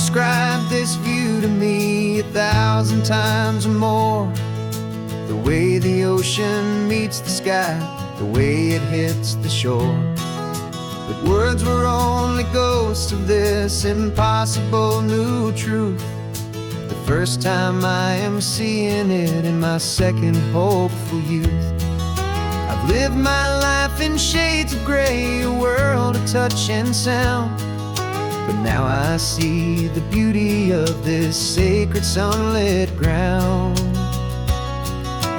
described this view to me 1,000 times or more. The way the ocean meets the sky, the way it hits the shore. But words were only ghosts of this impossible new truth. The first time I am seeing it in my second hopeful youth. I've lived my life in shades of gray, a world of touch and sound. But now I see the beauty of this sacred sunlit ground.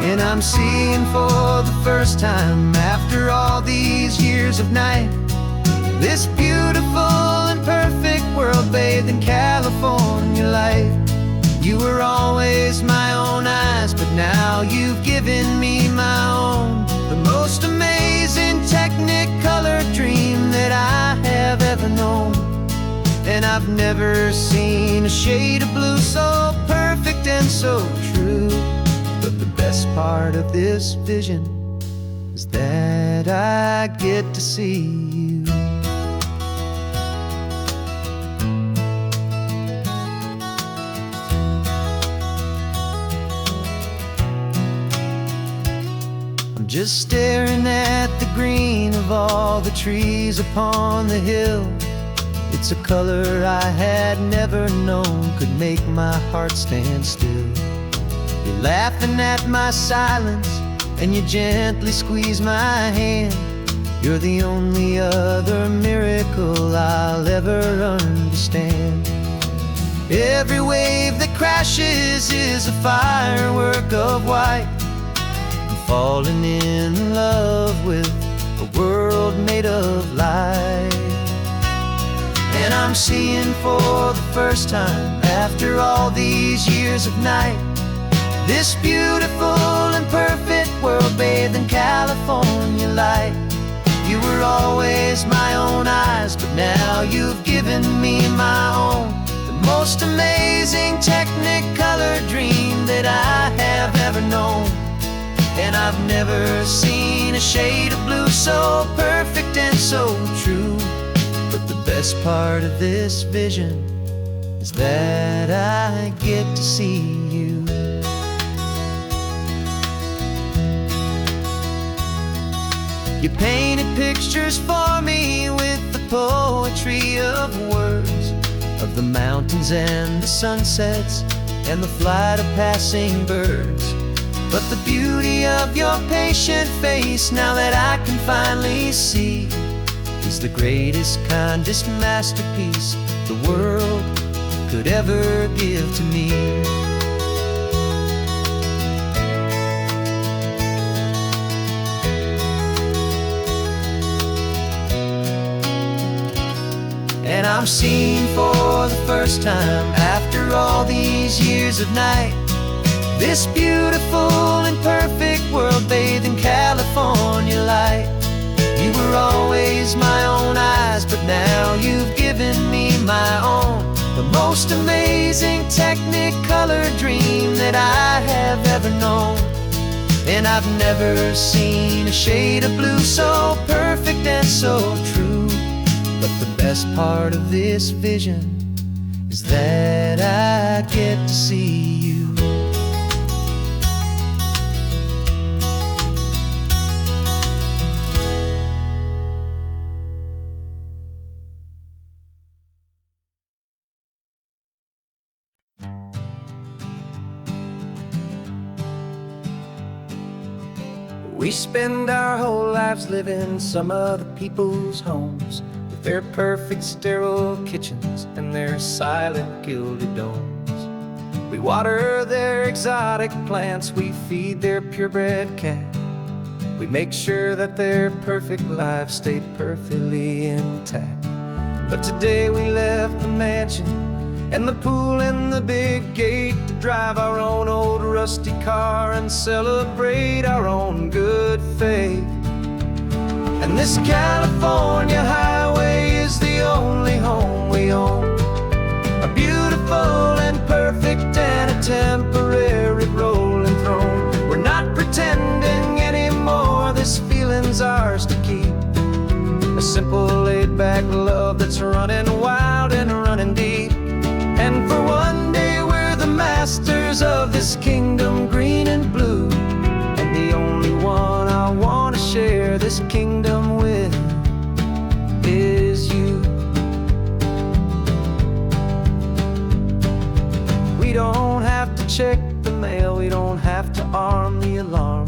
And I'm seeing for the first time, after all these years of night, this beautiful and perfect world bathed in California light. You were always my own eyes, but now you've given me my own. The most amazing technicolor dream that I have ever known. And I've never seen a shade of blue so perfect and so true. But the best part of this vision is that I get to see you. I'm just staring at the green of all the trees upon the hill. It's a color I had never known could make my heart stand still. You're laughing at my silence, and you gently squeeze my hand. You're the only other miracle I'll ever understand. Every wave that crashes is a firework of white. I'm falling in love with a world made of light. And I'm seeing for the first time, after all these years of night, this beautiful and perfect world bathed in California light. You were always my own eyes, but now you've given me my own. The most amazing technicolor dream that I have ever known. And I've never seen a shade of blue so perfect and so true. But the best part of this vision is that I get to see you. You painted pictures for me with the poetry of words, of the mountains and the sunsets and the flight of passing birds. But the beauty of your patient face, now that I can finally see, is the greatest, kindest masterpiece the world could ever give to me. And I'm seeing for the first time, after all these years of night, this beautiful and perfect world bathed in California light. You were always my own eyes, but now you've given me my own. The most amazing technicolor dream that I have ever known. And I've never seen a shade of blue so perfect and so true. But the best part of this vision is that I get to see you. We spend our whole lives living some other people's homes, with their perfect sterile kitchens and their silent gilded domes. We water their exotic plants, we feed their purebred cat. We make sure that their perfect lives stay perfectly intact. But today we left the mansion and the pool and the big gate to drive our own old rusty car and celebrate our own good faith. And this California highway is the only home we own, a beautiful and perfect and a temporary rolling throne. We're not pretending anymore, this feeling's ours to keep, a simple laid-back love that's running wild and running deep. masters of this kingdom, green and blue. And the only one I want to share this kingdom with is you. We don't have to check the mail, we don't have to arm the alarm.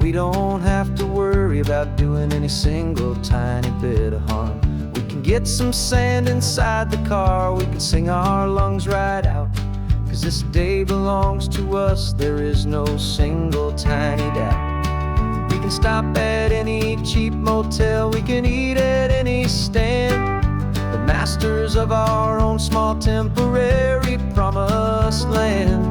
We don't have to worry about doing any single tiny bit of harm. We can get some sand inside the car, we can sing our lungs right out. 'Cause this day belongs to us, there is no single tiny doubt. We can stop at any cheap motel, we can eat at any stand. The masters of our own small temporary promised land.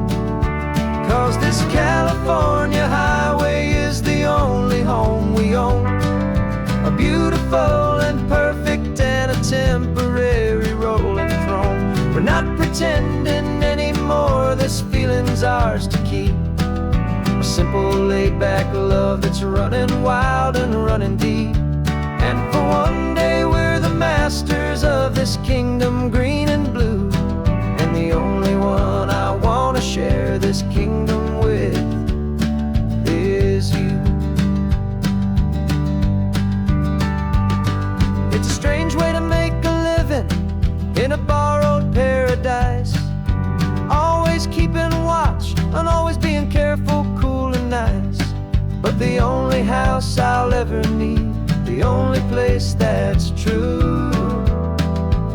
'Cause this California highway is the only home we own. A beautiful and perfect and a temporary rolling throne. We're not pretending anymore, this feeling's ours to keep. A simple laid-back love that's running wild and running deep. And for one day we're the masters of this kingdom, green and blue. And the only one I want to share this kingdom with is you. It's a strange way to make a living in a borrowed paradise. Always keeping watch and always being careful, cool and nice. But the only house I'll ever need, the only place that's true,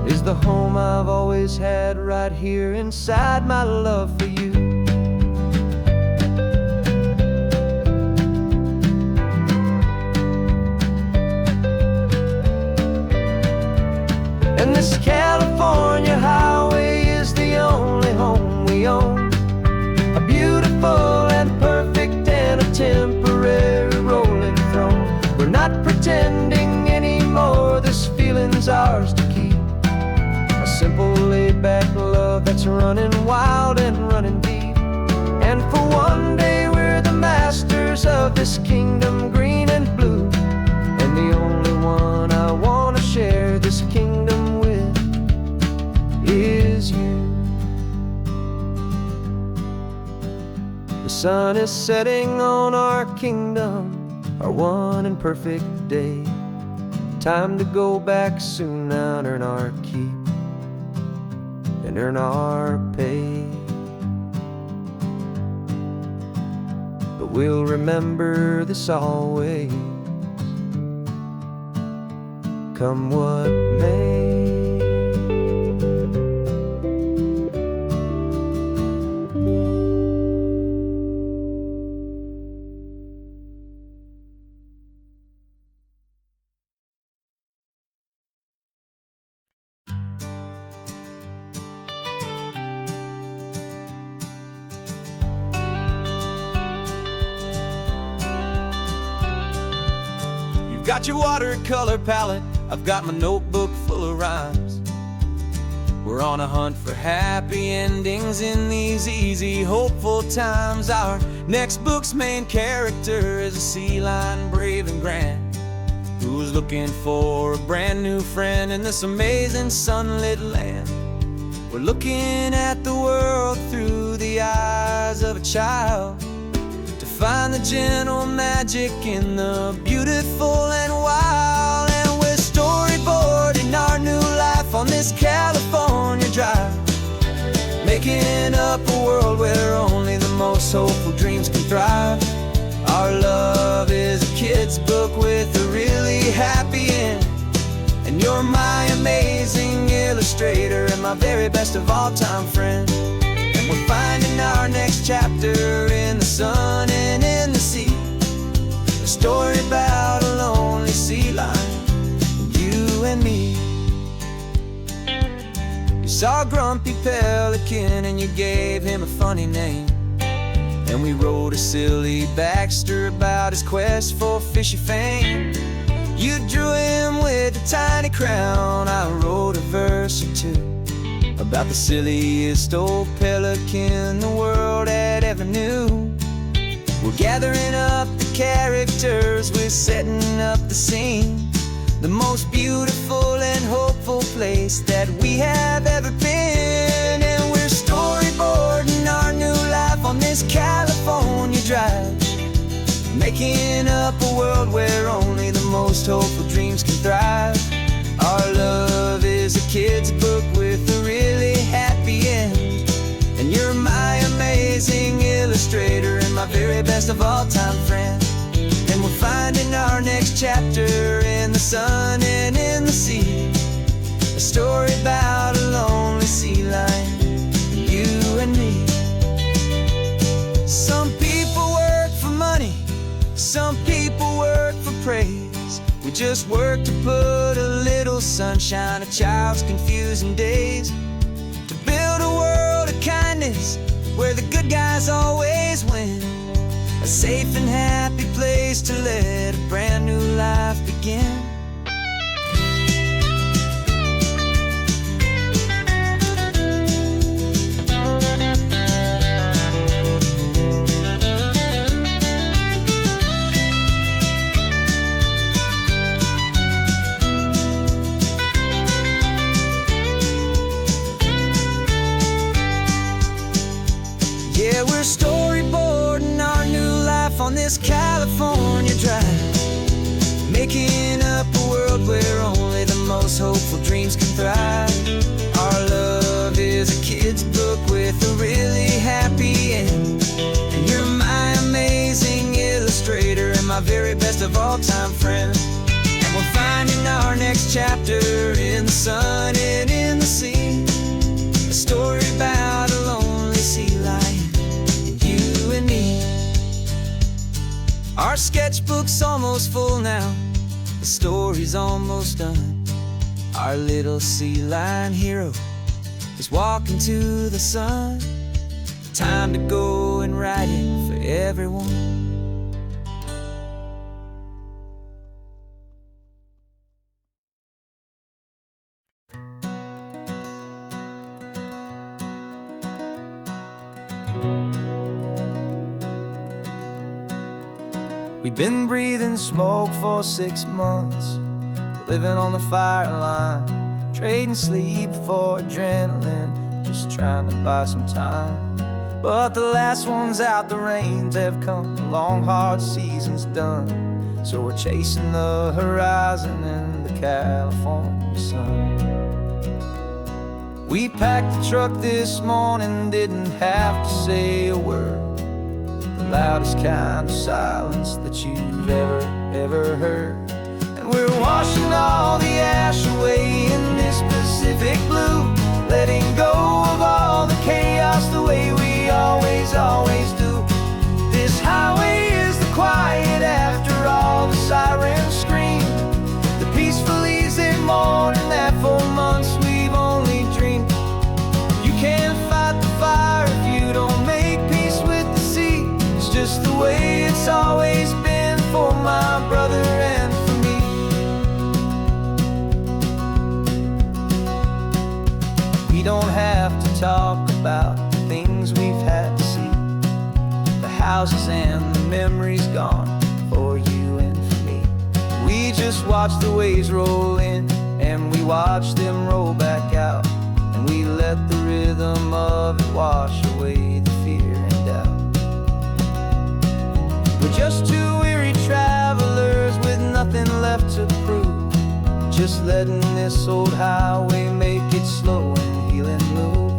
is the home I've always had right here inside my love for you. And this California highway is the only home we own. A beautiful and perfect and a temporary rolling throne. We're not pretending anymore, this feeling's ours to keep. A simple laid-back love that's running wild and running deep. And for one day we're the masters of this kingdom, green and blue. And the only one I want to share this kingdom with is you. The sun is setting on our kingdom, our one and perfect day. Time to go back soon now and earn our keep and earn our pay. But we'll remember this always, come what may. Got your watercolor palette, I've got my notebook full of rhymes. We're on a hunt for happy endings in these easy, hopeful times. Our next book's main character is a sea lion, brave and grand, who's looking for a brand new friend in this amazing sunlit land. We're looking at the world through the eyes of a child, find the gentle magic in the beautiful and wild. And we're storyboarding our new life on this California drive, making up a world where only the most hopeful dreams can thrive. Our love is a kid's book with a really happy end, and you're my amazing illustrator and my very best of all time friend. We're finding our next chapter in the sun and in the sea, a story about a lonely sea lion, you and me. You saw a grumpy pelican and you gave him a funny name, and we wrote a silly Baxter about his quest for fishy fame. You drew him with a tiny crown, I wrote a verse or two about the silliest old pelican the world had ever knew. We're gathering up the characters, we're setting up the scene, the most beautiful and hopeful place that we have ever been. And we're storyboarding making up a world where only the most hopeful dreams can thrive. Our love is a kid's book with a really happy end, and you're my amazing illustrator and my very best of all time friend. And we're finding our next chapter in the sun and in the sea, a story about a lonely sea lion, you and me. Some people work for money, some people work for praise. We just work to put a little sunshine in a child's confusing days, to build a world of kindness where the good guys always win, a safe and happy place to let a brand new life begin. Yeah, we're storyboarding our new life on this California drive, making up a world where only the most hopeful dreams can thrive. Our love is a kid's book with a really happy end, and you're my amazing illustrator and my very best of all time friend. And we're finding our next chapter in the sun and in the sea, a story about a lonely sea lion, you and me. Our sketchbook's almost full now, the story's almost done. Our little sea lion hero is walking to the sun. Time to go and write it for everyone. We've been breathing smoke for 6 months, living on the fire line, trading sleep for adrenaline, just trying to buy some time. But the last one's out, the rains have come, the long hard season's done, so we're chasing the horizon in the California sun. We packed the truck this morning, didn't have to say a word, the loudest kind of silence that you've ever heard. And we're washing all the ash away in this Pacific blue, letting go of all the chaos the way we always do. This highway is the quiet after all the sirens scream, the peaceful easy morning that for months we've only dreamed. You can't fight the fire if you don't make peace with the sea. It's just the way it's always been for my brother and for me. We don't have to talk about the things we've had to see, the houses and the memories gone for you and for me. We just watch the waves roll in and we watch them roll back out, and we let the rhythm of it wash away the fear and doubt. We're just two weary travelers with nothing left to prove, just letting this old highway make it slow and healing move.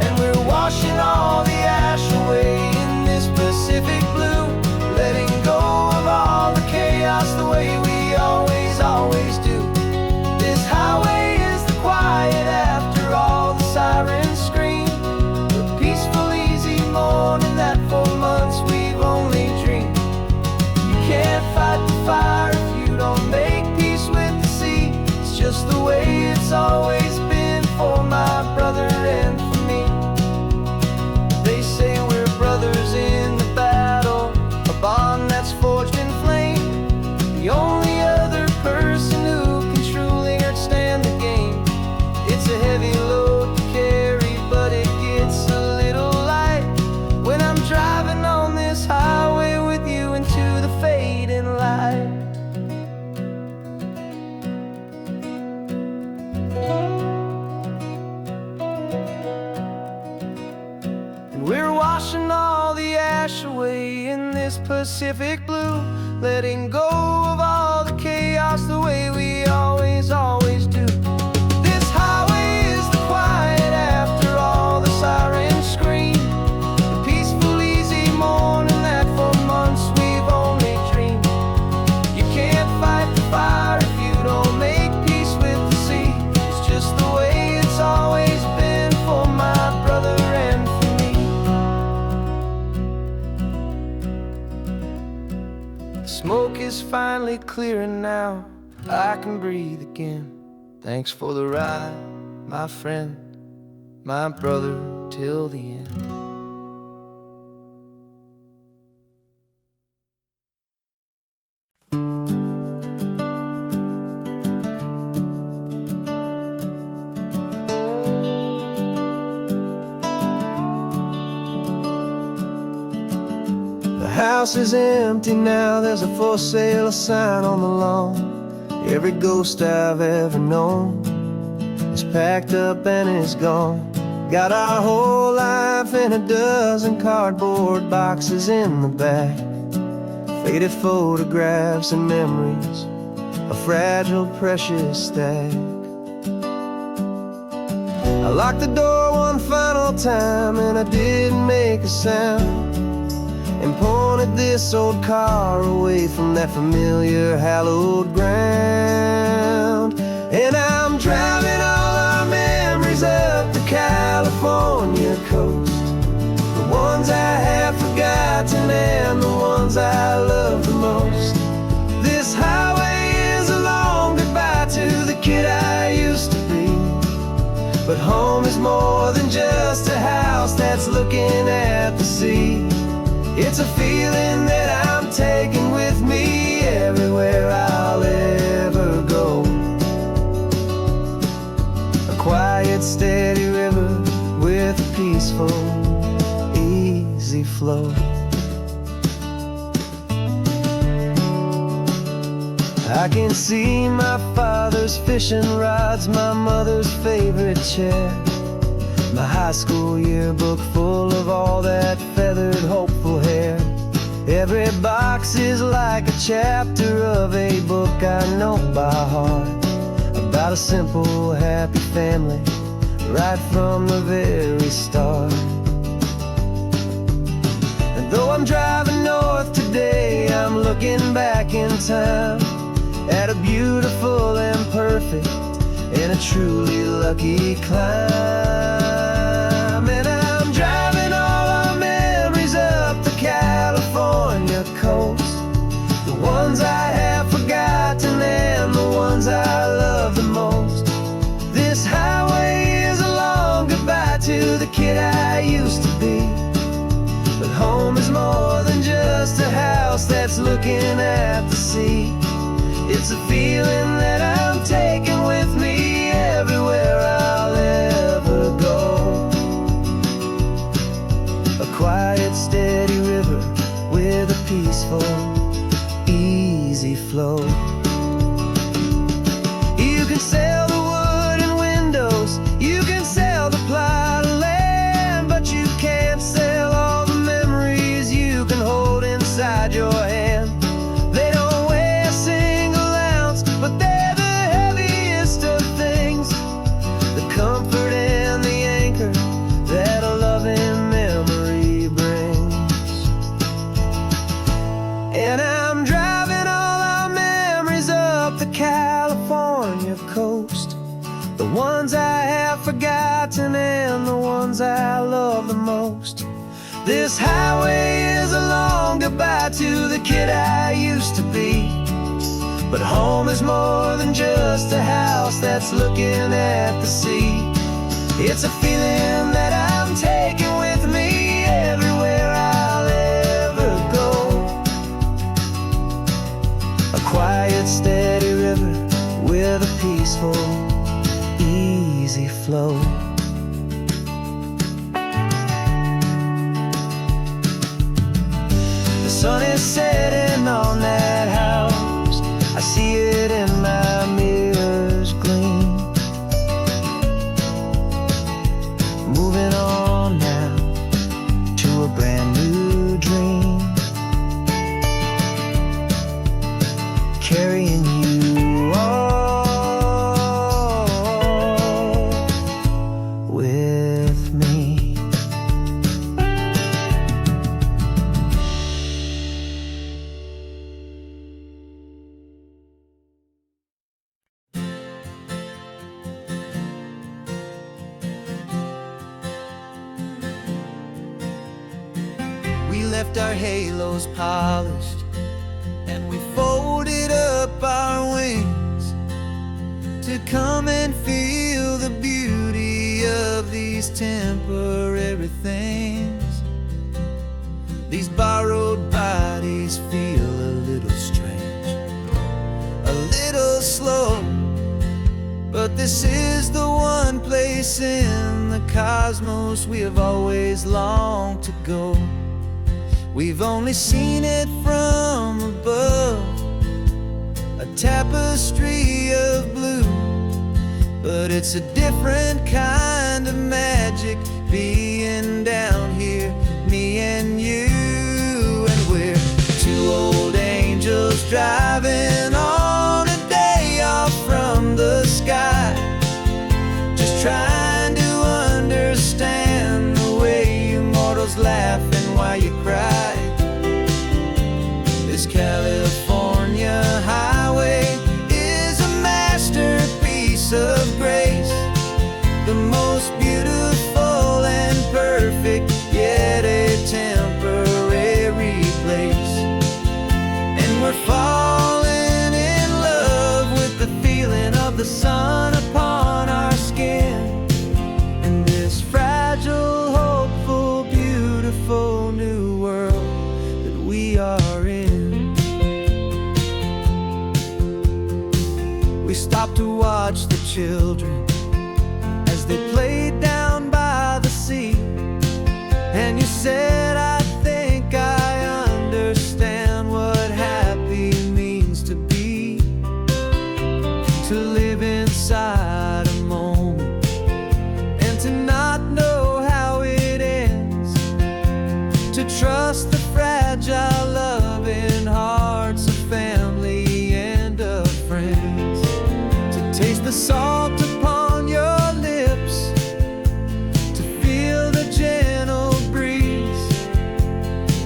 And we're washing all the ash away in this Pacific blue, letting go of all the chaos the way we always do. This highway is the quiet after all the sirens scream, the peaceful easy morning that for months we've only dreamed. You can't fight the fire if you don't make peace with the sea. It's just the way it's always been for my brother and for me. They say we're brothers in the battle, a bond that's forged in flame, the only other person who can truly understand the game. It's a heavy load to carry, but it gets a little light when I'm driving on this highway with you into the fading light. And we're washing all the ash away in this Pacific blue, letting go of all the chaos the way we always do. This highway is the quiet after all the sirens scream, the peaceful, easy morning that for months we've only dreamed. You can't fight the fire if you don't make peace with the sea. It's just the way it's always been for my brother and for me. The smoke is finally clearing now, I can breathe again. Thanks for the ride, my friend, my brother, till the end. The house is empty now, there's a for sale sign on the lawn. Every ghost I've ever known is packed up and is gone. Got our whole life in a dozen cardboard boxes in the back, faded photographs and memories, a fragile, precious stack. I locked the door one final time and I didn't make a sound, and pointed this old car away from that familiar hallowed ground. And I'm driving all our memories up the California coast, the ones I have forgotten and the ones I love the most. This highway is a long goodbye to the kid I used to be, but home is more than just a house that's looking at the sea. It's a feeling that I'm taking with me everywhere I'll ever go. A quiet, steady river with a peaceful, easy flow. I can see my father's fishing rods, my mother's favorite chair, my high school yearbook full of all that feathered, hopeful hair. Every box is like a chapter of a book I know by heart, about a simple, happy family right from the very start. And though I'm driving north today, I'm looking back in time at a beautiful and perfect and a truly lucky climb. And I'm driving all our memories up the California coast, the ones I have forgotten and the ones I love the most. This highway is a long goodbye to the kid I used to be, but home is more than just a house that's looking at the sea. It's a feeling that I'm taking with me everywhere I'll ever go. A quiet, steady river with a peaceful, easy flow. You can sell the wood and windows, you can sell the plot of land, but you can't sell all the memories you can hold inside your hand. They don't weigh a single ounce, but they're the heaviest of things, the comfort and the anchor that a loving memory brings. And I'm driving all our memories up the California coast, the ones I have forgotten and the ones I love the most. This highway is a long goodbye to the kid I used to be, but home is more than just a house that's looking at the sea. It's a feeling that I'm taking with me everywhere I'll ever go. A quiet, steady river with a peaceful, easy flow. The sun is setting on that house, I see it in my mirror's gleam. Moving on now to a brand new dream. left our halos polished, and we folded up our wings to come and feel the beauty of these temporary things. These borrowed bodies feel a little strange, a little slow, but this is the one place in the cosmos we have always longed to go. We've only seen it from above, a tapestry of blue, but it's a different kind of magic being down here, me and you. And we're two old angels driving on a day off from the sky, just trying to understand the way you mortals laugh and why you cry. This California highway is a masterpiece of grace, the most beautiful and perfect, yet a temporary place. And we're falling in love with the feeling of the sun upon our skin, in this fragile, hopeful, beautiful new world that we are in. We stopped to watch the children as they played down by the sea, and you said, I think I understand what happy means to be, to live inside a moment and to not know how it ends, to trust the fragile loving hearts of family and of friends, to taste the salt upon your lips, to feel the gentle breeze,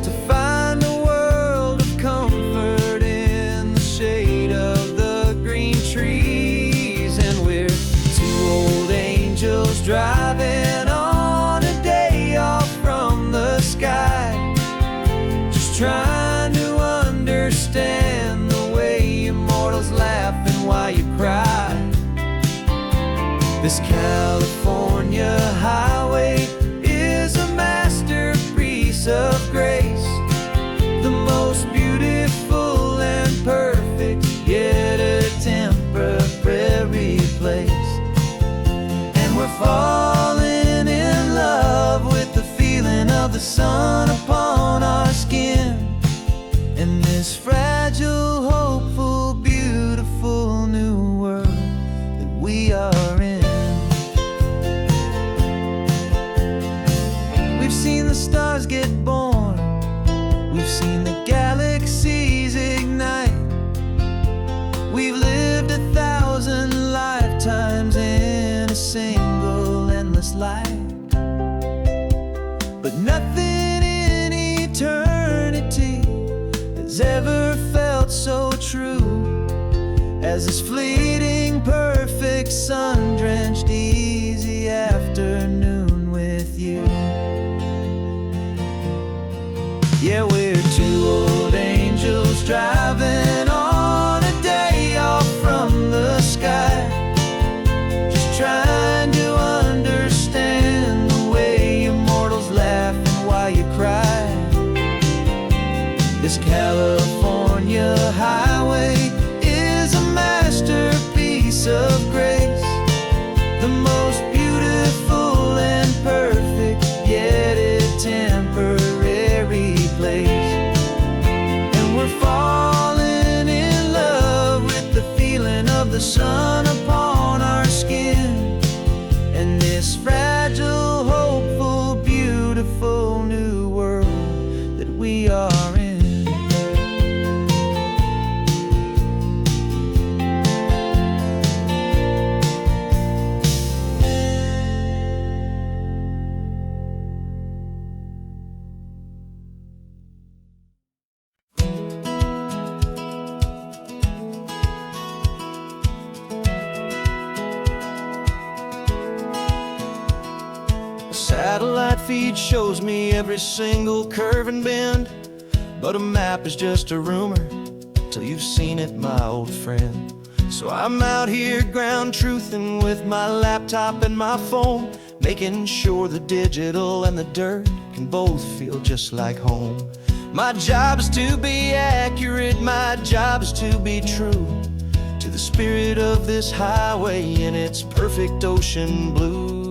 to find a world of comfort in the shade of the green trees. And we're two old angels driving on a day off from the sky, just trying to understand the way immortals laugh and why you cry. This California highway is a masterpiece of grace, the most beautiful and perfect, yet a temporary place. And we're falling in love with the feeling of the sun upon our skin, in this fragile, hopeful, beautiful new world that we are in. We've seen the stars get born, we've seen the galaxies ignite, we've lived 1,000 lifetimes in a single endless life, but nothing in eternity has ever felt so true as this fleeting, perfect, sun-drenched, easy afternoon with you. Yeah, we're two old angels driving on a day off from the sky, just trying to understand the way immortals laugh and why you cry. This California highway is a masterpiece of grace, the most beautiful and perfect, yet a temporary place. And we're falling in love with the feeling of the sun upon our skin, and this fragile, hopeful, beautiful new world that we are in. Satellite feed shows me every single curve and bend, but a map is just a rumor till you've seen it, my old friend. So I'm out here ground truthing with my laptop and my phone, making sure the digital and the dirt can both feel just like home. My job is to be accurate, my job is to be true to the spirit of this highway in its perfect ocean blue.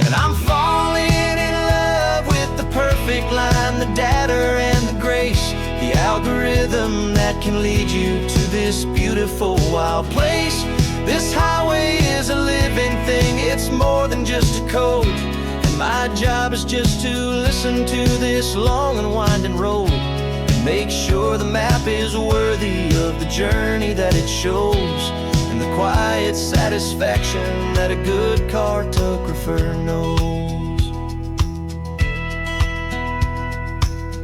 And I'm falling in love with the perfect line, the data and the grace, the algorithm that can lead you to this beautiful wild place. This highway is a living thing, it's more than just a code. And my job is just to listen to this long and winding road and make sure the map is worthy of the journey that it shows, and the quiet satisfaction that a good cartographer knows.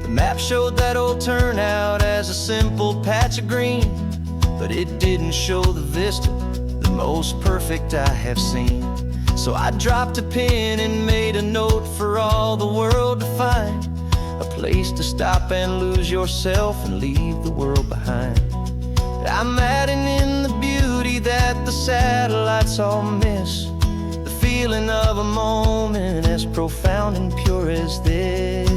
The map showed that old turnout as a simple patch of green, but it didn't show the vista, the most perfect I have seen. So I dropped a pin and made a note for all the world to find, a place to stop and lose yourself and leave the world behind. I'm adding in the beauty that the satellites all miss, the feeling of a moment as profound and pure as this.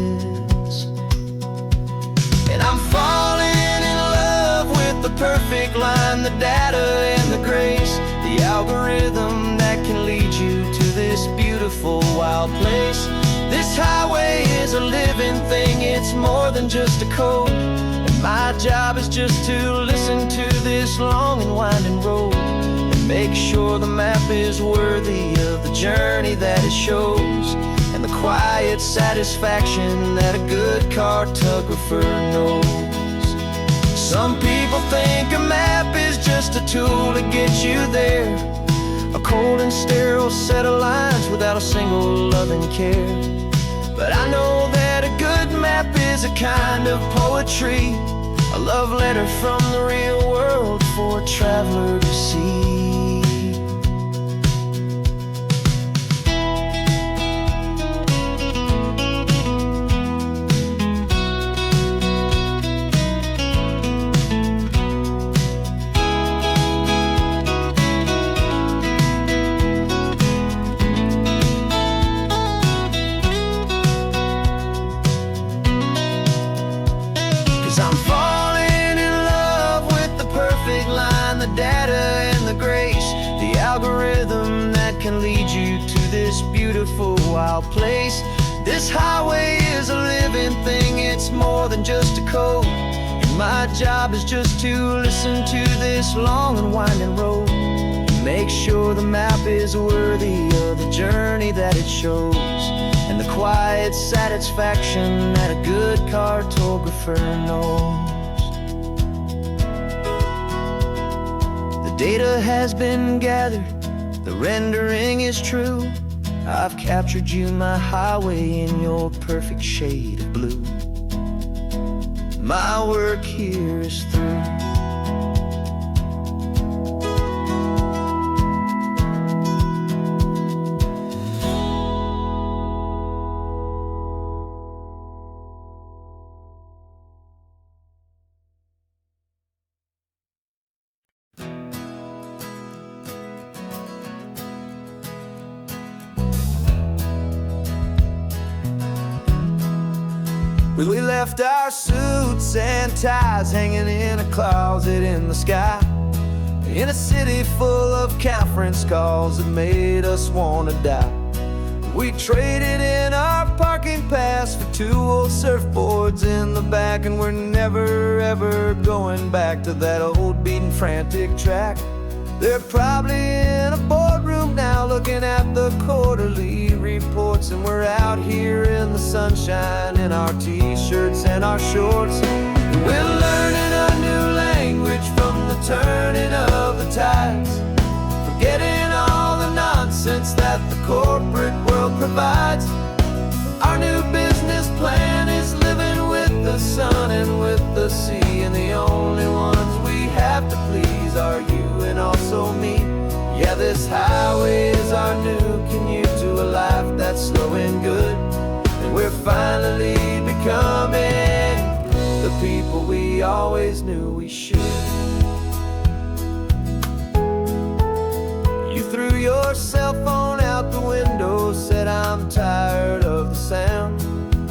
And I'm falling in love with the perfect line, the data and the grace, the algorithm that can lead you to this beautiful wild place. This highway is a living thing, it's more than just a code. And my job is just to listen to this long and winding road and make sure the map is worthy of the journey that it shows, and the quiet satisfaction that a good cartographer knows. Some people think a map is just a tool to get you there, a cold and sterile set of lines without a single loving care. But I know that a good map is a kind of poetry, a love letter from the real world for a traveler to see. I'm falling in love with the perfect line, the data and the grace, the algorithm that can lead you to this beautiful wild place. This highway is a living thing, it's more than just a code. And my job is just to listen to this long and winding road and make sure the map is worthy of the journey that it shows, and the quiet satisfaction that a good cartographer knows. The data has been gathered, the rendering is true. I've captured you, my highway, in your perfect shade of blue. My work here is through. We left our suits and ties hanging in a closet in the sky, in a city full of conference calls that made us want to die. We traded in our parking pass for 2 old surfboards in the back, and we're never ever going back to that old beaten frantic track. They're probably in a boardroom now looking at the quarterly reports, and we're out here in the sunshine in our t-shirts and our shorts. We're learning a new language from the turning of the tides, forgetting all the nonsense that the corporate world provides. Our new business plan is living with the sun and with the sea, and the only ones we have to please are you and also me. Yeah, this highway is our new commute to a life finally becoming the people we always knew we should. You threw your cell phone out the window, said I'm tired of the sound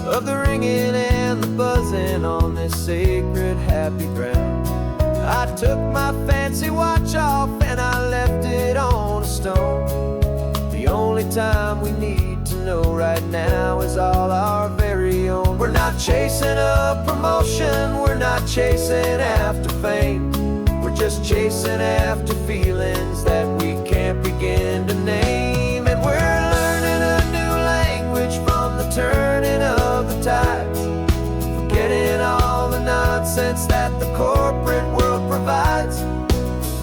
of the ringing and the buzzing on this sacred happy ground. I took my fancy watch off and I left it on a stone. The only time we need to know right now is all our very own. We're not chasing a promotion, we're not chasing after fame. We're just chasing after feelings that we can't begin to name. And we're learning a new language from the turning of the tides, forgetting all the nonsense that the corporate world provides.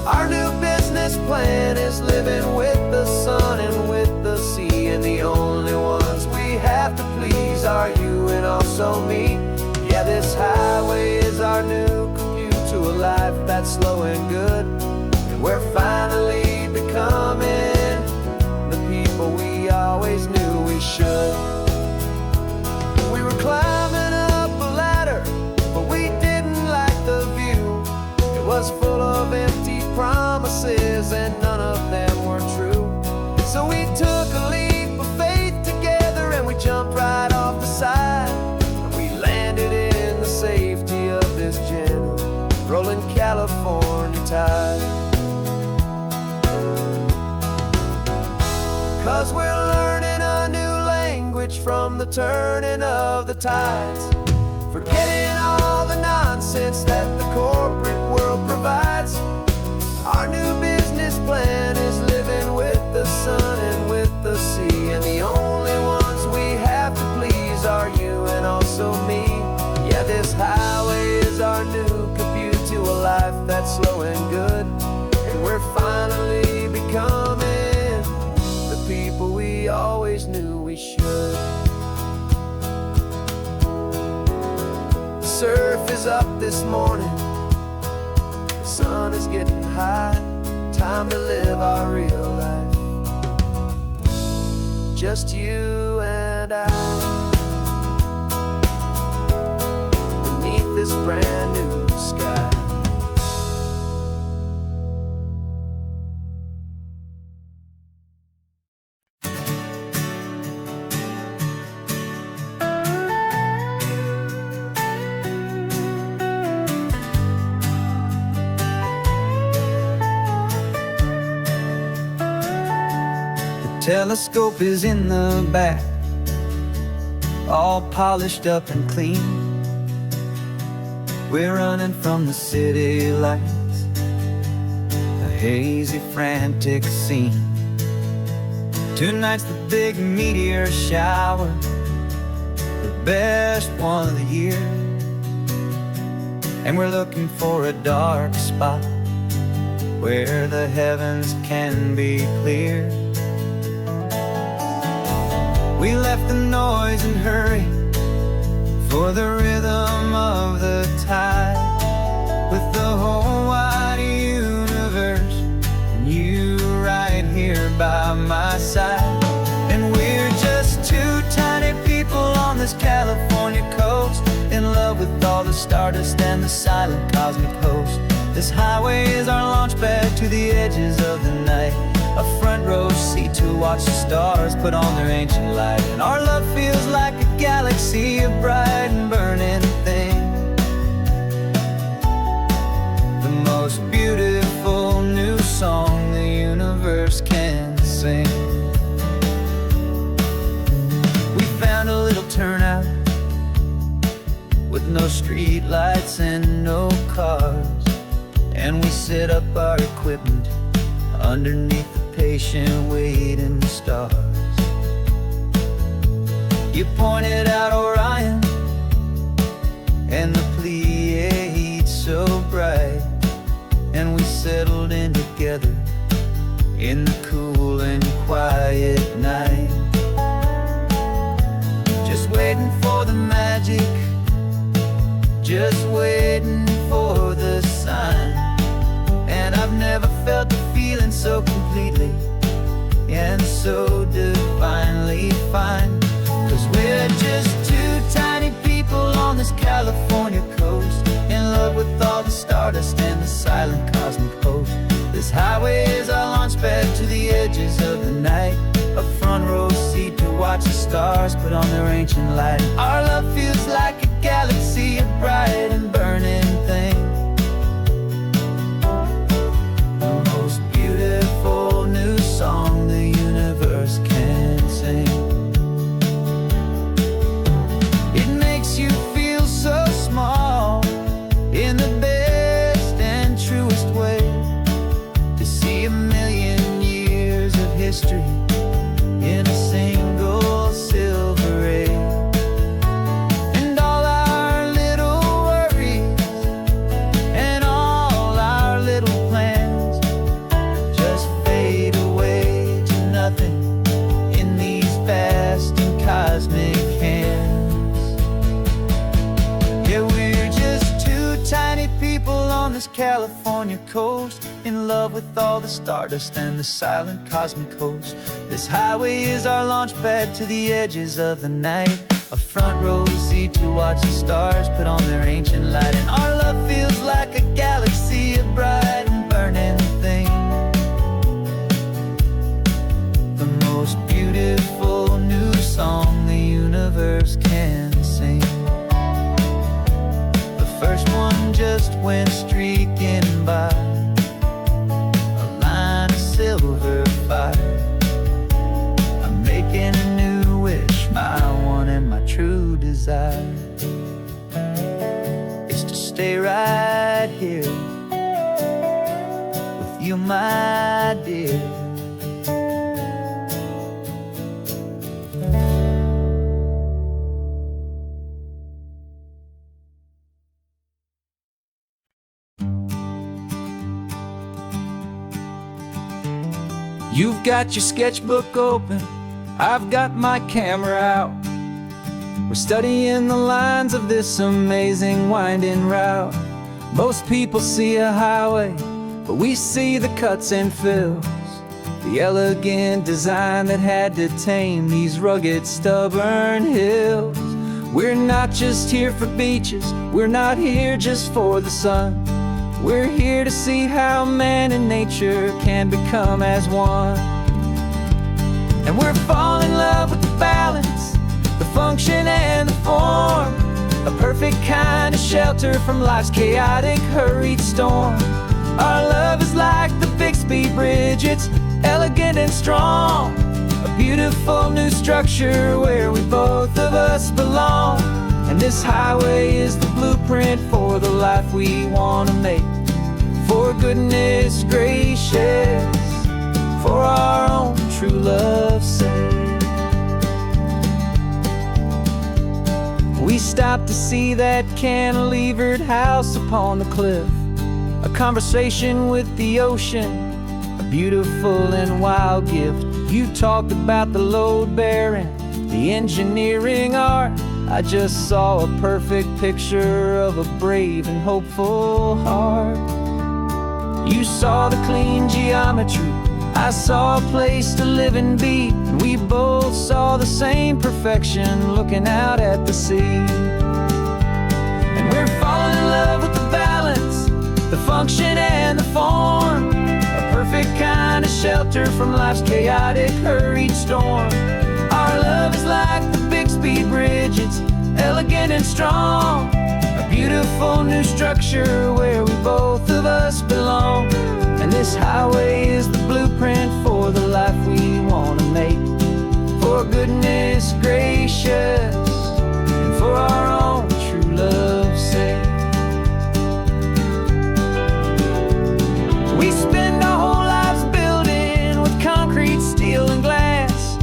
Our new business plan is living with the sun and with the sea, and the only ones we have to please are you and also me. Yeah, this highway is our new commute to a life that's slow and good, and we're finally becoming the people we always knew we should. We were climbing up a ladder, but we didn't like the view. It was full of empty promises and none of them were true. So we took a leap of faith together and we jumped right off the side, and we landed in the safety of this gentle rolling California tide. 'Cause we're learning a new language from the turning of the tides, forgetting all the nonsense that the corporate world provides. Our new business plan is living with the sun and with the sea, and the only ones we have to please are you and also me. Yeah, this highway is our new commute to a life that's slow and good, and we're finally becoming the people we always knew we should. The surf is up this morning, the sun is getting high, time to live our real life, just you and I, beneath this brand new sky. Telescope is in the back, all polished up and clean. We're running from the city lights, a hazy, frantic scene. Tonight's the big meteor shower, the best one of the year, and we're looking for a dark spot where the heavens can be clear. We left the noise and hurry for the rhythm of the tide, with the whole wide universe and you right here by my side. And we're just two tiny people on this California coast, in love with all the stardust and the silent cosmic host. This highway is our launch pad to the edges of the night, a front row seat to watch the stars put on their ancient light. And our love feels like a galaxy, a bright and burning thing, the most beautiful new song the universe can sing. We found a little turnout with no street lights and no cars, and we set up our equipment underneath the patient waiting stars. You pointed out Orion and the Pleiades so bright, and we settled in together in the cool and quiet night, just waiting for the magic, just waiting for the sign. And I've never felt the feeling so completely and so divinely fine, 'cause we're just two stars put on their ancient light. Our love feels like a galaxy of bright and burning things. The most beautiful new song the universe can sing. It makes you feel so small in the best and truest way, to see a million years of history in a single silver ray. And all our little worries and all our little plans just fade away to nothing in these vast and cosmic hands. Yeah, we're just two tiny people on this California coast, in love with all the stardust and the silent cosmic host. This highway is our launch pad to the edges of the night, a front row seat to watch the stars put on their ancient light. And our love feels like a galaxy of bright and burning things. The most beautiful new song the universe can sing. The first one just went streaking by, a line of silver fire. I'm making a new wish, my one and my true desire is to stay right here with you, my dear. You've got your sketchbook open, I've got my camera out. We're studying the lines of this amazing winding route. Most people see a highway, but we see the cuts and fills, the elegant design that had to tame these rugged, stubborn hills. We're not just here for beaches, we're not here just for the sun. We're here to see how man and nature can become as one. And we're falling in love with the balance, the function and the form, a perfect kind of shelter from life's chaotic, hurried storm. Our love is like the Bixby Bridge, it's elegant and strong, a beautiful new structure where we both of us belong. And this highway is the blueprint for the life we want to make. For goodness gracious, for our own true love's sake. We stopped to see that cantilevered house upon the cliff, a conversation with the ocean, a beautiful and wild gift. You talked about the load bearing, the engineering art. I just saw a perfect picture of a brave and hopeful heart. You saw the clean geometry, I saw a place to live and be, and we both saw the same perfection looking out at the sea. And we're falling in love with the balance, the function and the form, a perfect kind of shelter from life's chaotic, hurried storm. Our love is like the Bixby Bridge, it's elegant and strong, a beautiful new structure where we both of us belong. And this highway is the blueprint for the life we want to make. For goodness gracious, and for our own true love's sake. We spend our whole lives building with concrete, steel and glass,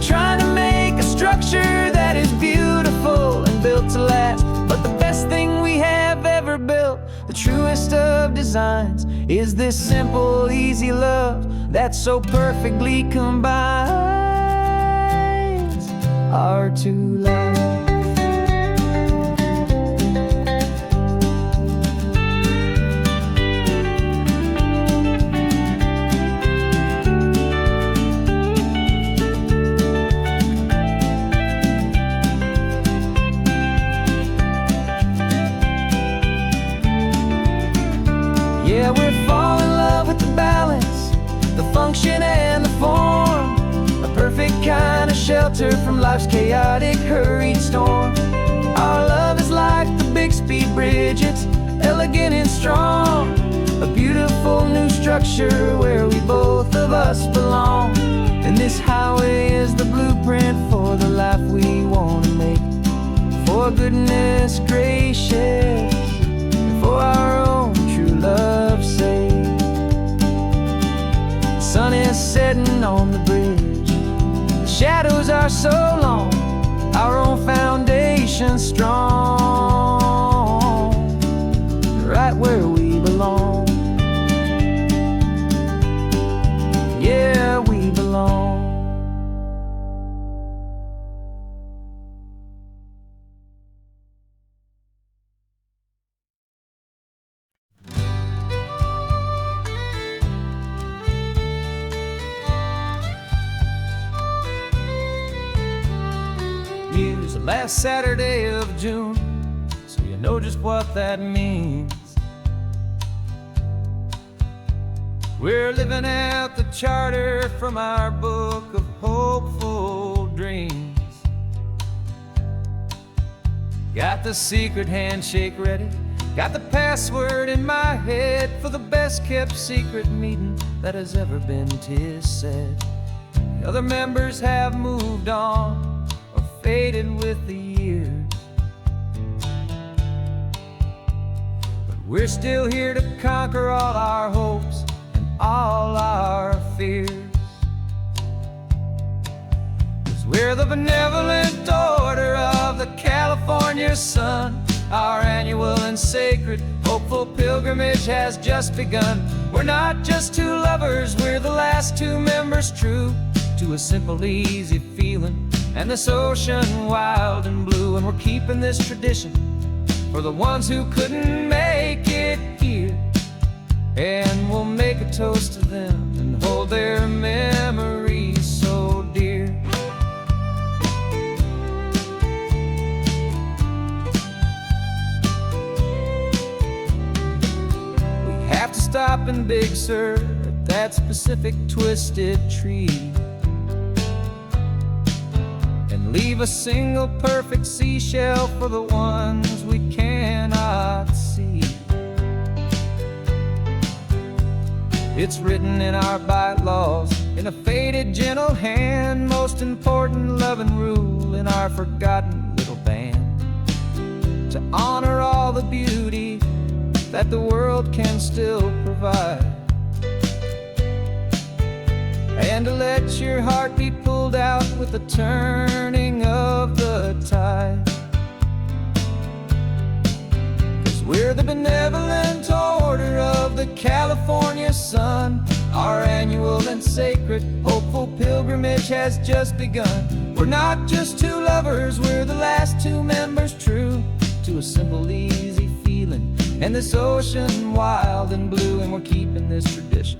trying to make a structure that is beautiful and built to last. But the best thing we have ever built, the truest of designs, is this simple, easy love that so perfectly combines our two lives. Yeah, we're falling in love with the balance, the function and the form, a perfect kind of shelter from life's chaotic, hurried storm. Our love is like the Bixby Bridge, it's elegant and strong. A beautiful new structure where we both of us belong. And this highway is the blueprint for the life we want to make. For goodness gracious, for our own true love's sake. The sun is setting on the bridge, the shadows are so long, our own foundation strong, right where we belong. Yeah, we belong. News the last Saturday of June, so you know just what that means. We're living out the charter from our book of hopeful dreams. Got the secret handshake ready, got the password in my head for the best kept secret meeting that has ever been, 'tis said. The other members have moved on or faded with the years, but we're still here to conquer all our hopes and all our fears. 'Cause we're the benevolent order of the California sun. Our annual and sacred hopeful pilgrimage has just begun. We're not just two lovers, we're the last two members true to a simple, easy feeling and this ocean wild and blue. And we're keeping this tradition for the ones who couldn't make it here. And we'll make a toast to them and hold their memories so dear. We have to stop in Big Sur at that specific twisted tree and leave a single perfect seashell for the ones we cannot see. It's written in our bylaws in a faded gentle hand, most important loving rule in our forgotten little band, to honor all the beauty that the world can still provide, and to let your heart be pulled out with the turning of the tide. 'Cause we're the benevolent order of the California sun. Our annual and sacred hopeful pilgrimage has just begun. We're not just two lovers, we're the last two members true to a simple, easy feeling and this ocean wild and blue. And we're keeping this tradition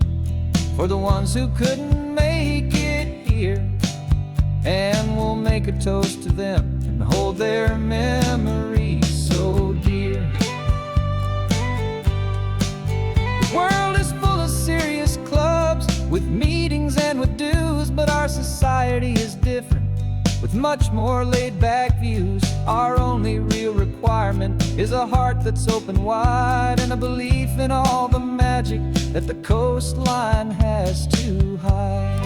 for the ones who couldn't make it here. And we'll make a toast to them and hold their memories so dear. The world is full of serious clubs with meetings and with dues, but our society is different with much more laid-back views. Our only real requirement is a heart that's open wide and a belief in all the magic that the coastline has to hide.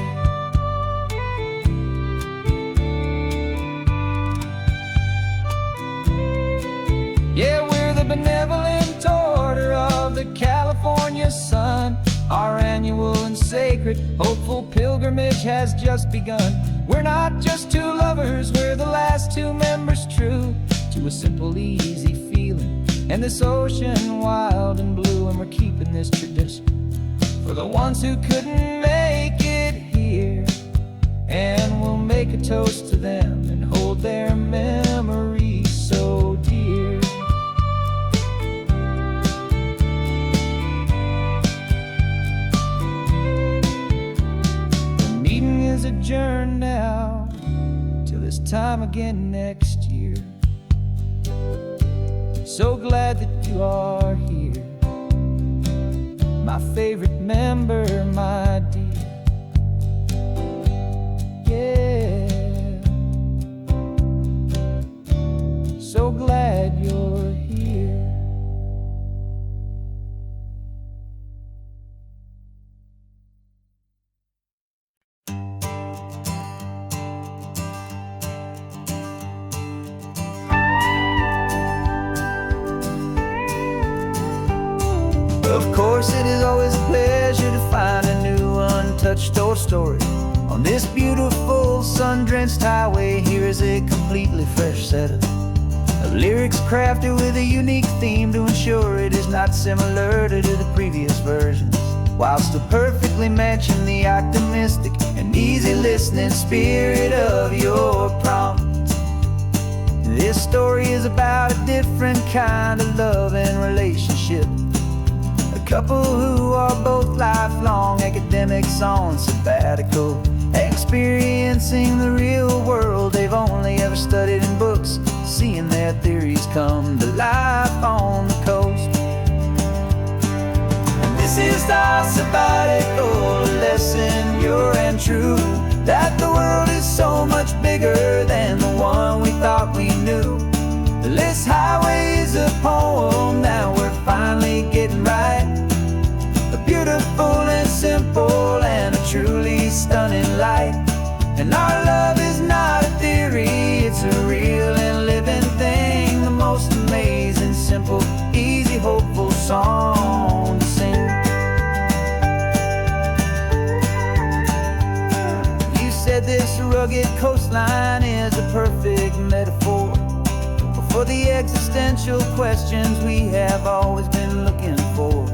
Yeah, we're the benevolent order of the California sun. Our annual and sacred hopeful pilgrimage has just begun. We're not just two lovers, we're the last two members true to a simple, easy feeling and this ocean wild and blue. And we're keeping this tradition for the ones who couldn't make it here. And we'll make a toast to them and hold their memories so dear. The meeting is adjourned now till this time again next year. So glad that you are here, my favorite member, my dear. Yeah. so glad you're here. Of course, it is always a pleasure to find a new untouched old story. On this beautiful sun-drenched highway, here is a completely fresh set of lyrics crafted with a unique theme to ensure it is not similar to the previous versions, while still perfectly matching the optimistic and easy listening spirit of your prompt. This story is about a different kind of love and relationship. A couple who are both lifelong academics on sabbatical, experiencing the real world they've only ever studied in books, seeing their theories come to life on the coast. And this is our sabbatical lesson, pure and true, that the world is so much bigger than the one we thought we knew. This highway is a poem that we're finally getting right. A beautiful and simple and a truly stunning light. And our love is not a theory, it's a real and living thing. The most amazing, simple, easy, hopeful song to sing. You said this rugged coastline is a perfect metaphor for the existential questions we have always been looking for.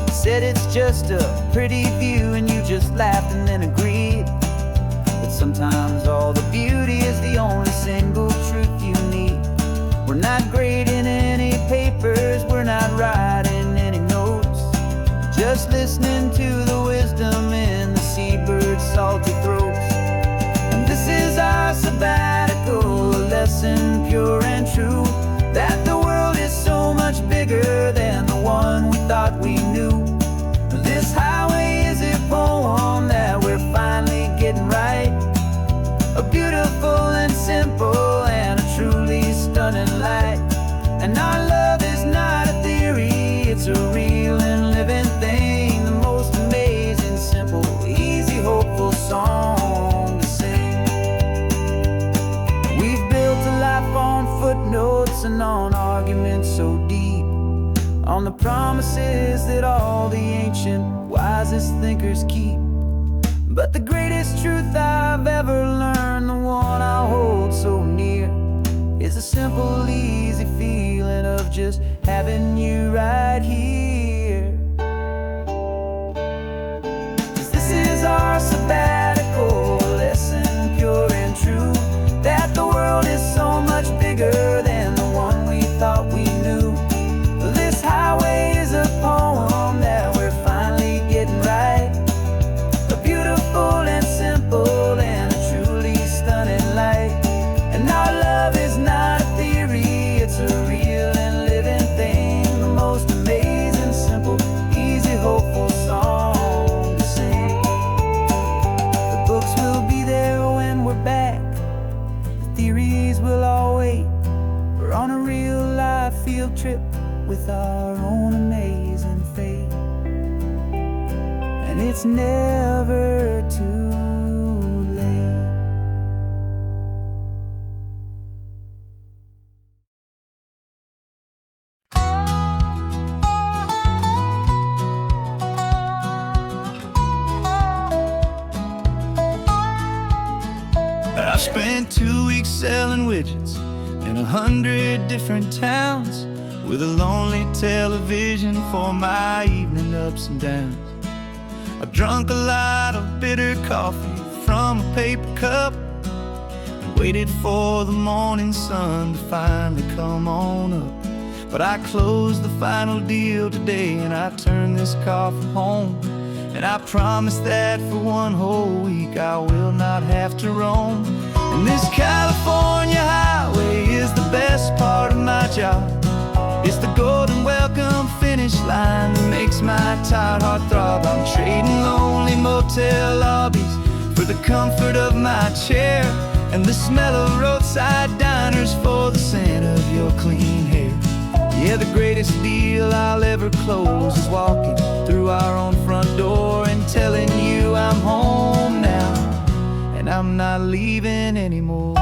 Said it's just a pretty view and you just laughed and then agreed. But sometimes all the beauty is the only single truth you need. We're not grading any papers, we're not writing any notes, just listening to the wisdom in the seabird's salty throats. And this is our sabbatical lesson, pure and true, that the world is so much bigger than the one we thought we knew. This highway is a poem that we're finally getting right. A beautiful and simple and a truly stunning light. And our love is not a theory, it's a real and living thing. The most amazing, simple, easy, hopeful song to sing. We've built a life on footnotes and on arguments so deep, on the promises that all the ancient, wisest thinkers keep. But the greatest truth I've ever learned, the one I hold so near, is a simple, easy feeling of just having you right here. 'Cause this is our sabbatical lesson, pure and true, that the world is so much bigger than the one we thought we knew. This highway is a poem that we're finally getting right. A beautiful and simple and a truly stunning light. And our love is not a theory, it's a real and living thing. The most amazing, simple, easy, hopeful song to sing. The books will be there when we're back, the theories will all wait. We're on a real life field trip with our own amazing fate. And it's never too late. I spent 2 weeks selling widgets in 100 different towns, with a lonely television for my evening ups and downs. I drunk a lot of bitter coffee from a paper cup and waited for the morning sun to finally come on up. But I closed the final deal today and I turned this car for home. And I promise that for one whole week I will not have to roam. And this California highway is the best part of my job. It's the golden welcome finish line that makes my tired heart throb. I'm trading lonely motel lobbies for the comfort of my chair and the smell of roadside diners for the scent of Yeah, the greatest deal I'll ever close is walking through our own front door and telling you I'm home now, and I'm not leaving anymore.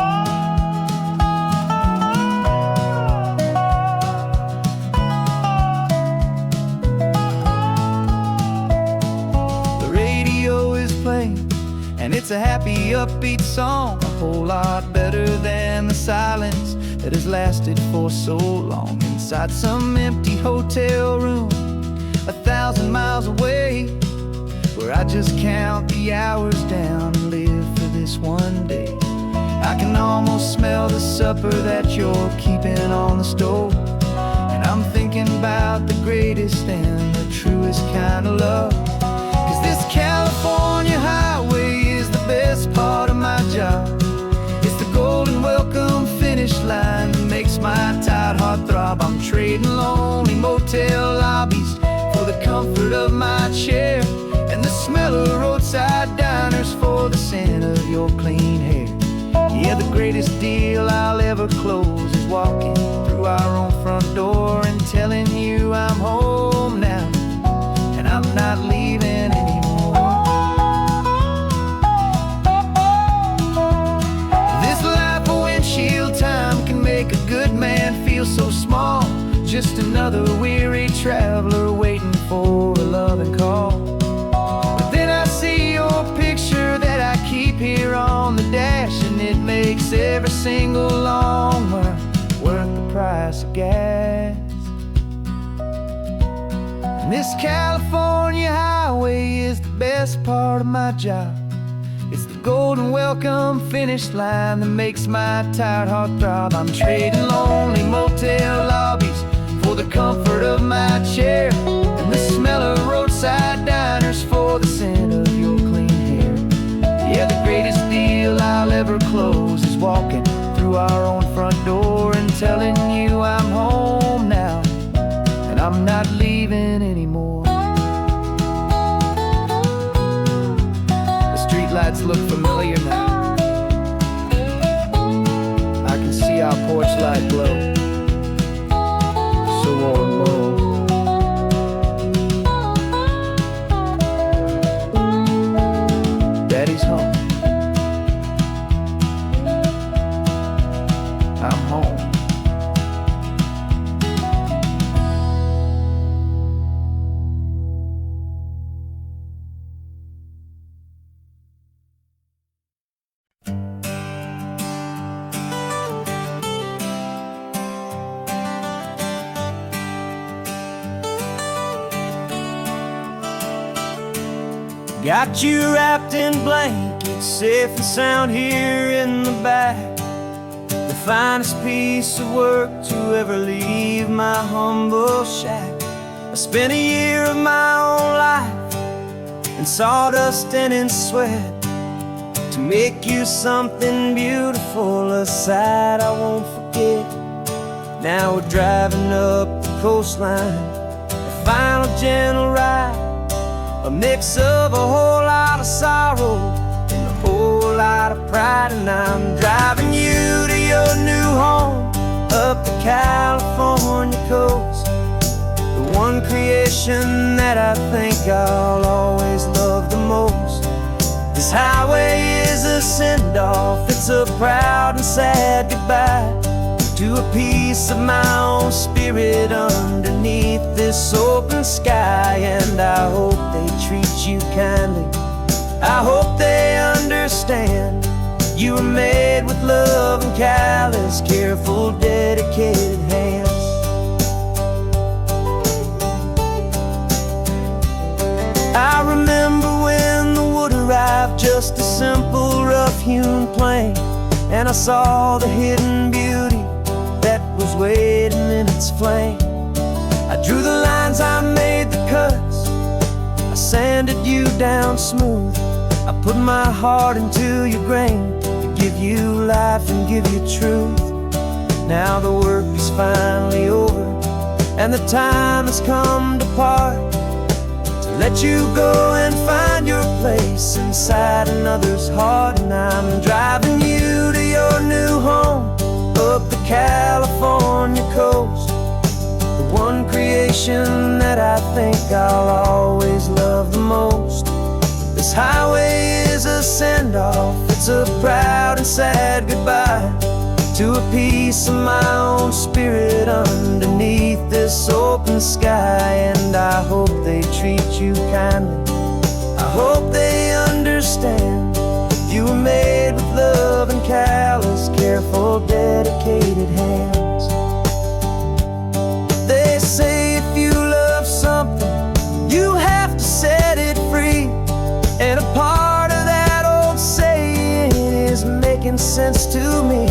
The radio is playing, and it's a happy, upbeat song, a whole lot better than the silence that has lasted for so long inside some empty hotel room 1,000 miles away, where I just count the hours down and live for this one day. I can almost smell the supper that you're keeping on the stove, and I'm thinking about the greatest and the truest kind of love. 'Cause this California highway is the best part of my job. It's the golden welcome finish line that makes my tired heart throb. I'm trading lonely motel lobbies for the comfort of my chair, and the smell of roadside diners for the scent of your clean hair. Yeah, the greatest deal I'll ever close is walking through our own front door and telling you I'm home now, and I'm not leaving anymore. This life of windshield time can make a good man feel so small, just another weary traveler waiting for a loving call. But then I see your picture that I keep here on the dash, and it makes every single long mile worth the price of gas. And this California highway is the best part of my job. It's the golden welcome finish line that makes my tired heart throb. I'm trading lonely motel lobbies for the comfort of my chair, and the smell of roadside diners for the scent of your clean hair. Yeah, the greatest deal I'll ever close is walking through our own front door and telling you I'm home now, and I'm not leaving anymore. The streetlights look familiar now. I can see our porch light glow, so warm, low. Daddy's home. I'm home. Got you wrapped in blankets, safe and sound here in the back. The finest piece of work to ever leave my humble shack. I spent a year of my own life in sawdust and in sweat to make you something beautiful, a sight I won't forget. Now we're driving up the coastline, a final gentle ride, a mix of a whole lot of sorrow and a whole lot of pride. And I'm driving you to your new home up the California coast, the one creation that I think I'll always love the most. This highway is a send-off, it's a proud and sad goodbye to a piece of my own spirit underneath this open sky. And I hope they treat you kindly, I hope they understand you were made with love and callous, careful, dedicated hands. I remember when the wood arrived, just a simple rough-hewn plank, and I saw the hidden beauty that was waiting in its flame. I drew the lines, I made the cuts, I sanded you down smooth. I put my heart into your grain to give you life and give you truth. Now the work is finally over, and the time has come to part, to let you go and find your place inside another's heart. And I'm driving you to your new home up the California coast, the creation that I think I'll always love the most. This highway is a send-off, it's a proud and sad goodbye to a piece of my own spirit underneath this open sky. And I hope they treat you kindly, I hope they understand you were made with love and callous, careful, dedicated hands. They say if you love something, you have to set it free. And a part of that old saying is making sense to me.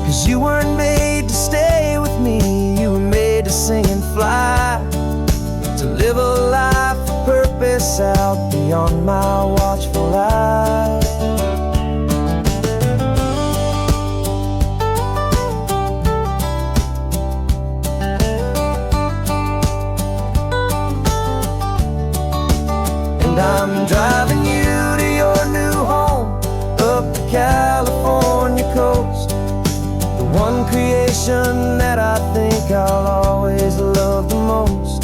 'Cause you weren't made to stay with me, you were made to sing and fly, to live a life of purpose out beyond my watchful eye. And I'm driving you to your new home, up the California coast, the one creation that I think I'll always love the most.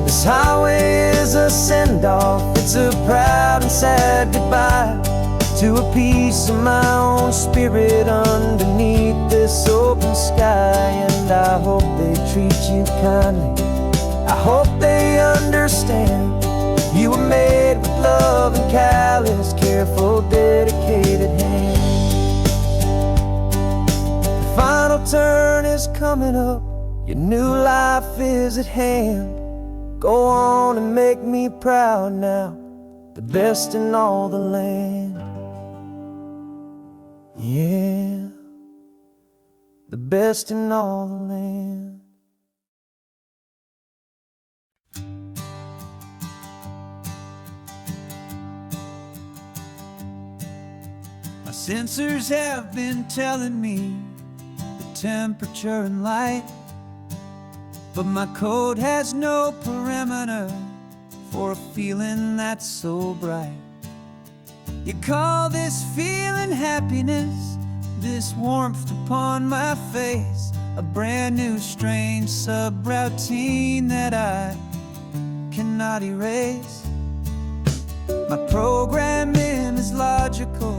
This highway is a send-off, it's a proud and sad goodbye to a piece of my own spirit underneath this open sky. And I hope they treat you kindly, I hope they understand you were made with love and callous, careful, dedicated hands. The final turn is coming up, your new life is at hand. Go on and make me proud now, the best in all the land. Yeah, the best in all the land. My sensors have been telling me the temperature and light, but my code has no perimeter for a feeling that's so bright. You call this feeling happiness, this warmth upon my face, a brand new strange subroutine that I cannot erase. My programming is logical,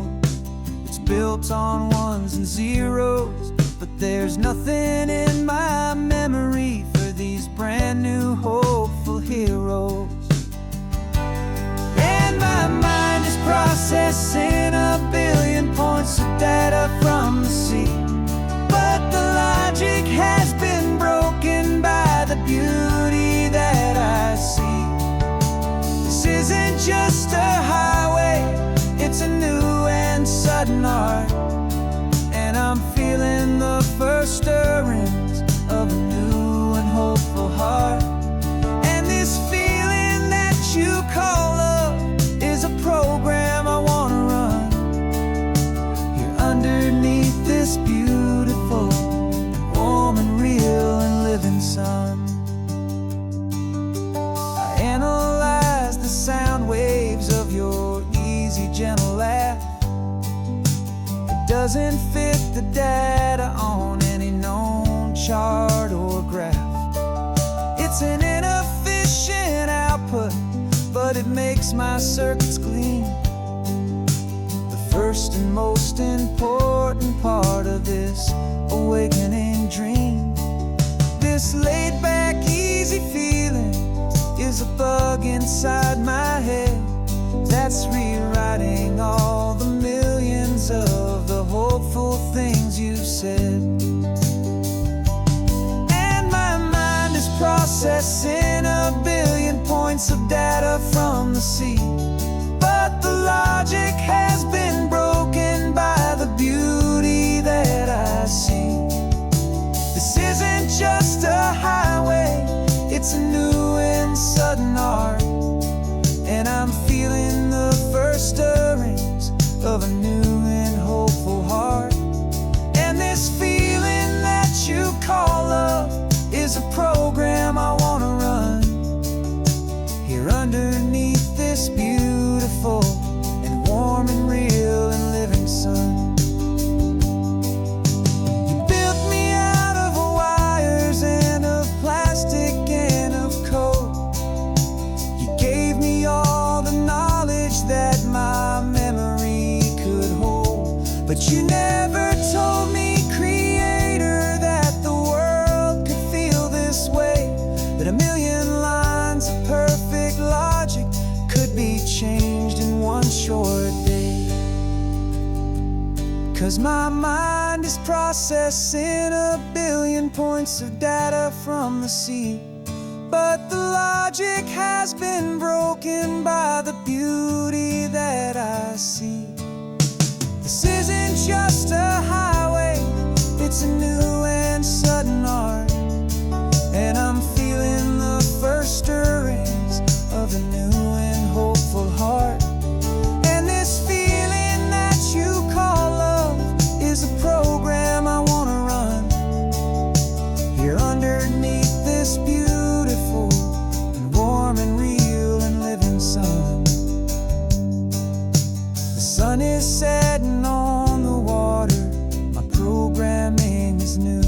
it's built on ones and zeros, but there's nothing in my memory for these brand new hopeful heroes. And my mind is processing a billion points of data from the sea, but the logic has been broken by the beauty that I see. This isn't just a highway, it's a new and sudden art, and I'm feeling the first stirrings of a new and hopeful heart. And this feeling that you call love is a program I wanna run here underneath this beautiful and warm and real and living sun. I analyze the sound waves of your easy, gentle laugh. It doesn't fit the data on any known chart or graph. It's an inefficient output, but it makes my circuits clean. The first and most important part of this awakening dream. This laid-back, easy feeling is a bug inside my head that's rewriting all the millions of the hopeful things you've said. And my mind is processing a billion points of data from the sea, but the logic has been broken by the beauty that I see. This isn't just a highway, it's a new and sudden art, and I'm feeling the first stirrings of a new and hopeful heart. And this feeling that you call love is a program I wanna run here underneath this beautiful and warm and you never told me, Creator, that the world could feel this way, that a million lines of perfect logic could be changed in one short day. 'Cause my mind is processing a billion points of data from the sea, but the logic has been broken by the beauty that I see. This isn't just a highway, it's a new and sudden art, and I'm feeling the first stirrings of a new and hopeful heart. And this feeling that you call love is a program I wanna run here underneath this beautiful and warm and real and living sun. The sun is setting on the water, my programming is new.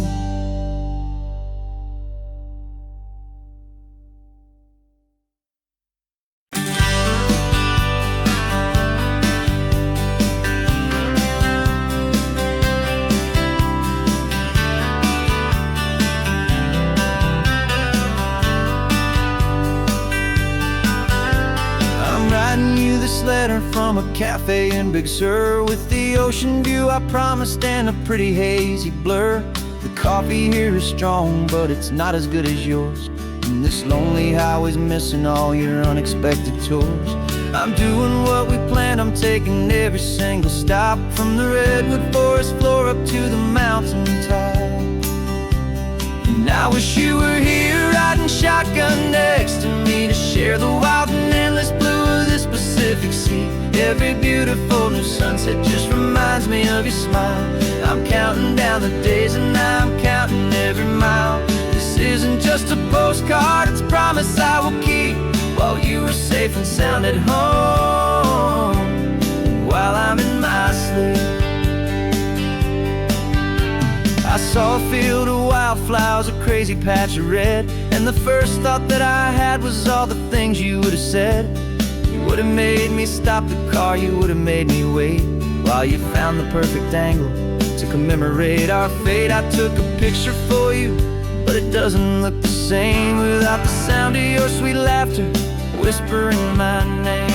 Writing you this letter from a cafe in Big Sur, with the ocean view I promised and a pretty hazy blur. The coffee here is strong, but it's not as good as yours, and this lonely highway's missing all your unexpected tours. I'm doing what we planned, I'm taking every single stop, from the redwood forest floor up to the mountain top. And I wish you were here riding shotgun next to me to share the wild and endless blue of this Pacific Sea. Every beautiful new sunset just reminds me of your smile. I'm counting down the days and I'm counting every mile. This isn't just a postcard, it's a promise I will keep, while you are safe and sound at home, while I'm in my sleep. I saw a field of wildflowers, a crazy patch of red, and the first thought that I had was all the things you would have said. You would have made me stop the car, you would have made me wait, while you found the perfect angle to commemorate our fate. I took a picture for you, but it doesn't look the same without the sound of your sweet laughter whispering my name.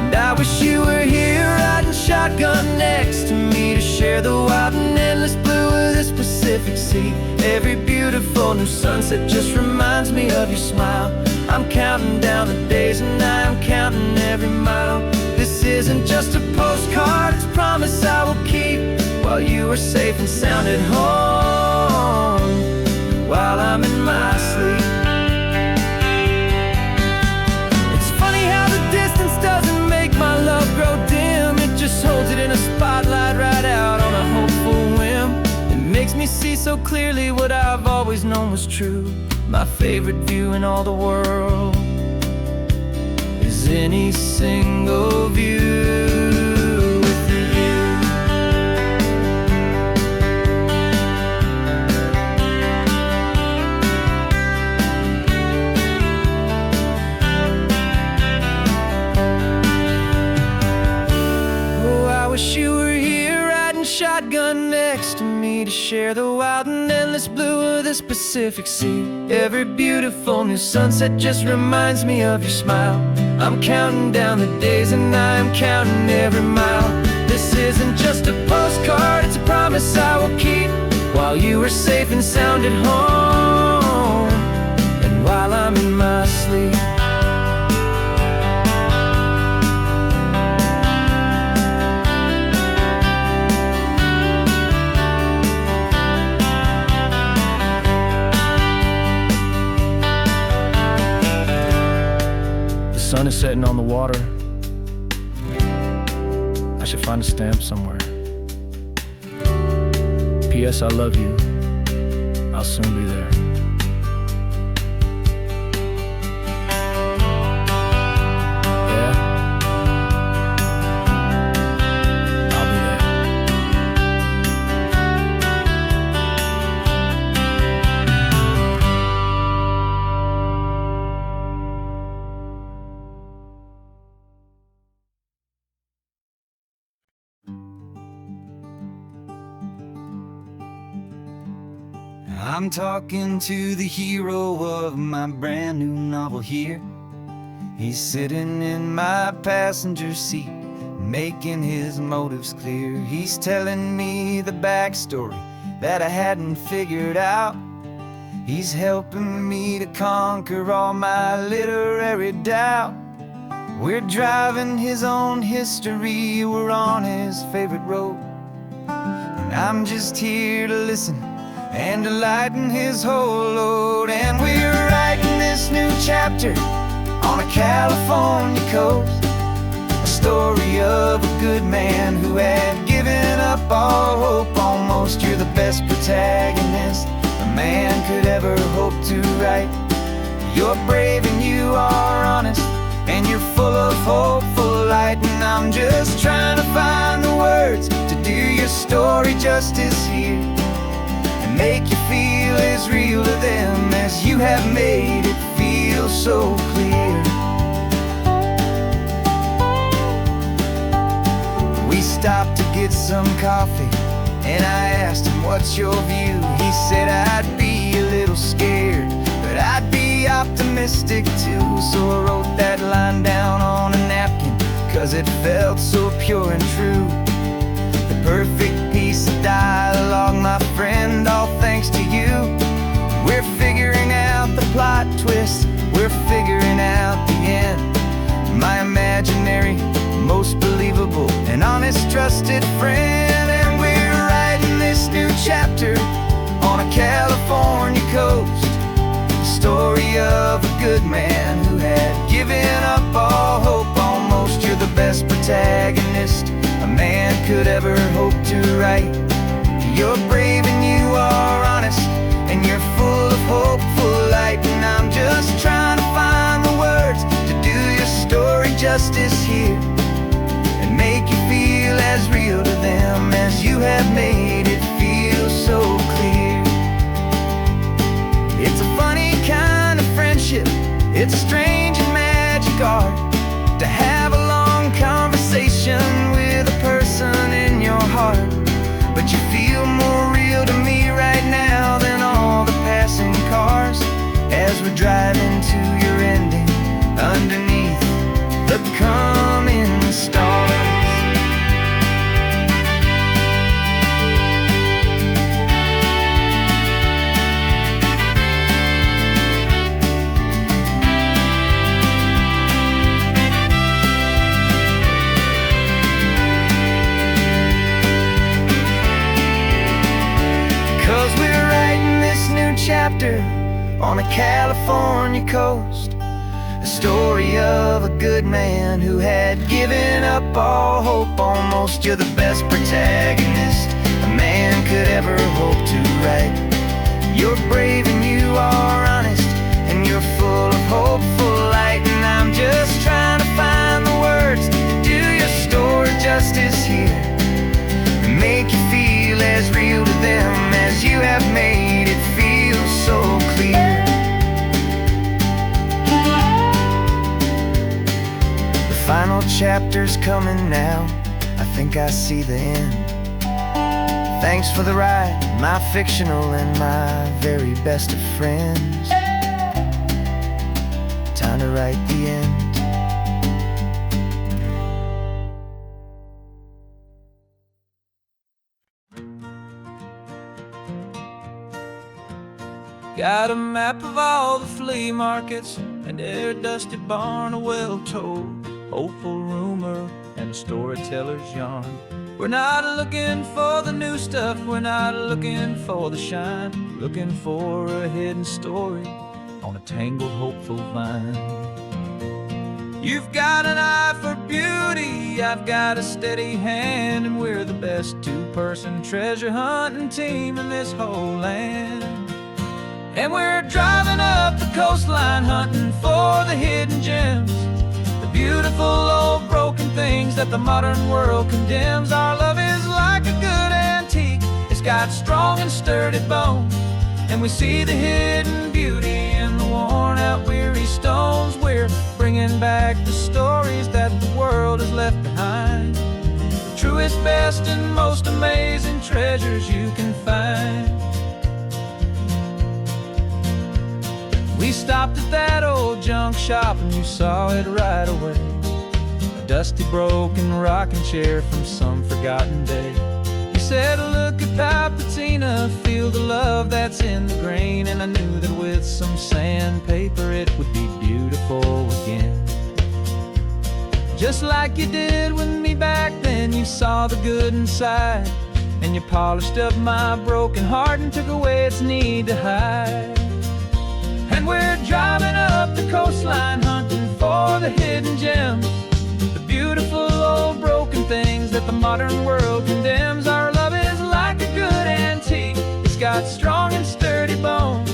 And I wish you were here riding shotgun next to me to share the wild and endless blue of this Pacific Sea. Every beautiful new sunset just reminds me of your smile. I'm counting down the days and I'm counting every mile. This isn't just a postcard, it's a promise I will keep, while you are safe and sound at home, while I'm in my sleep. It's funny how the distance doesn't make my love grow dim, it just holds it in a spotlight right out on a hopeful whim. It makes me see so clearly what I've always known was true. My favorite view in all the world is any single view with you. Oh, I wish you were here riding shotgun next to me to share the wild and endless blue of this Pacific Sea. Every beautiful new sunset just reminds me of your smile. I'm counting down the days and I'm counting every mile. This isn't just a postcard, it's a promise I will keep, while you are safe and sound at home, and while I'm in my sleep. The sun is setting on the water. I should find a stamp somewhere. P.S. I love you. I'll soon be there. Yeah? I'll be there. I'm talking to the hero of my brand new novel here. He's sitting in my passenger seat, making his motives clear. He's telling me the backstory that I hadn't figured out. He's helping me to conquer all my literary doubt. We're driving his own history, we're on his favorite road, and I'm just here to listen and to lighten his whole load. And we're writing this new chapter on a California coast, a story of a good man who had given up all hope almost. You're the best protagonist a man could ever hope to write. You're brave and you are honest, and you're full of hopeful light. And I'm just trying to find the words to do your story justice here, and make you feel as real to them as you have made it feel so clear. We stopped to get some coffee, and I asked him, what's your view? He said, I'd be a little scared, but I'd be optimistic too. So I wrote that line down on a napkin, 'cause it felt so pure and true. The perfect piece of dialogue, my friend, all thanks to you. We're figuring out the plot twist, we're figuring out the end. My imaginary, most believable and honest trusted friend. And we're writing this new chapter on a California coast, the story of a good man who had given up all hope almost. You're the best protagonist a man could ever hope to write. You're brave and you are honest, and you're full of hopeful light. And I'm just trying to find the words to do your story justice here, and make you feel as real to them as you have made it feel so clear. It's a funny kind of friendship, it's a strange and magic art to have a long conversation with a person in your heart. But you feel more real to me right now than all the passing cars, as we're driving to your ending underneath the coming stars. Chapter on a California coast, a story of a good man who had given up all hope almost. You're the best protagonist a man could ever hope to write. You're brave and you are honest, and you're full of hopeful light. And I'm just trying to find the words to do your story justice here, and make you feel as real to them as you have made it feel so clear. The final chapter's coming now, I think I see the end. Thanks for the ride, my fictional and my very best of friends. Time to write the end. Got a map of all the flea markets and their dusty barn, a well-told hopeful rumor and a storyteller's yarn. We're not looking for the new stuff, we're not looking for the shine, looking for a hidden story on a tangled hopeful vine. You've got an eye for beauty, I've got a steady hand, and we're the best two-person treasure hunting team in this whole land. And we're driving up the coastline hunting for the hidden gems, the beautiful old broken things that the modern world condemns. Our love is like a good antique, it's got strong and sturdy bones, and we see the hidden beauty in the worn out weary stones. We're bringing back the stories that the world has left behind, the truest, best and most amazing treasures you can find. We stopped at that old junk shop and you saw it right away. A dusty, broken rocking chair from some forgotten day. You said, look at Papatina, feel the love that's in the grain. And I knew that with some sandpaper it would be beautiful again. Just like you did with me back then, you saw the good inside. And you polished up my broken heart and took away its need to hide. And we're driving up the coastline, hunting for the hidden gems, the beautiful old broken things that the modern world condemns. Our love is like a good antique, it's got strong and sturdy bones.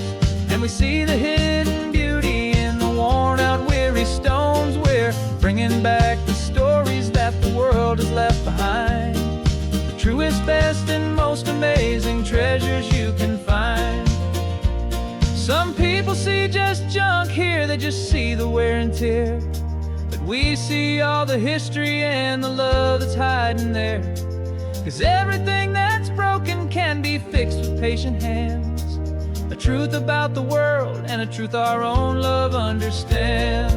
And we see the hidden beauty in the worn out, weary stones. We're bringing back the stories that the world has left behind, the truest, best, and most amazing treasures you can find. Some people see just junk here, they just see the wear and tear. But we see all the history and the love that's hiding there. 'Cause everything that's broken can be fixed with patient hands. A truth about the world and a truth our own love understands.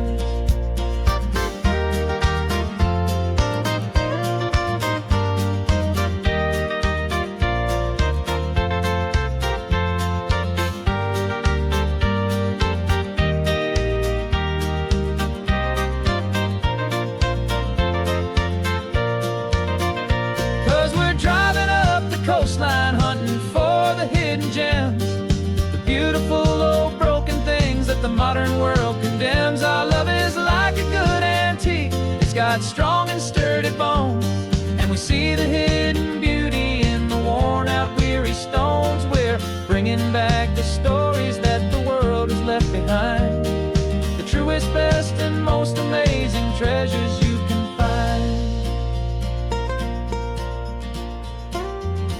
'Cause we're driving up the coastline, hunting for the hidden gems, the beautiful old broken things that the modern world condemns. Our love is like a good antique, it's got strong and sturdy bones. And we see the hidden beauty in the worn out, weary stones. We're bringing back the stories that the world has left behind, the truest, best, and most amazing treasures you can find.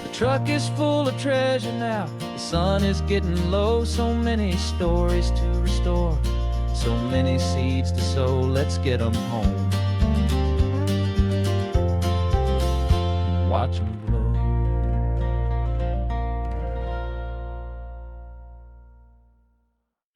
The truck is full of treasure now, the sun is getting low. So many stories to restore, so many seeds to sow. Let's get them home, watch them grow.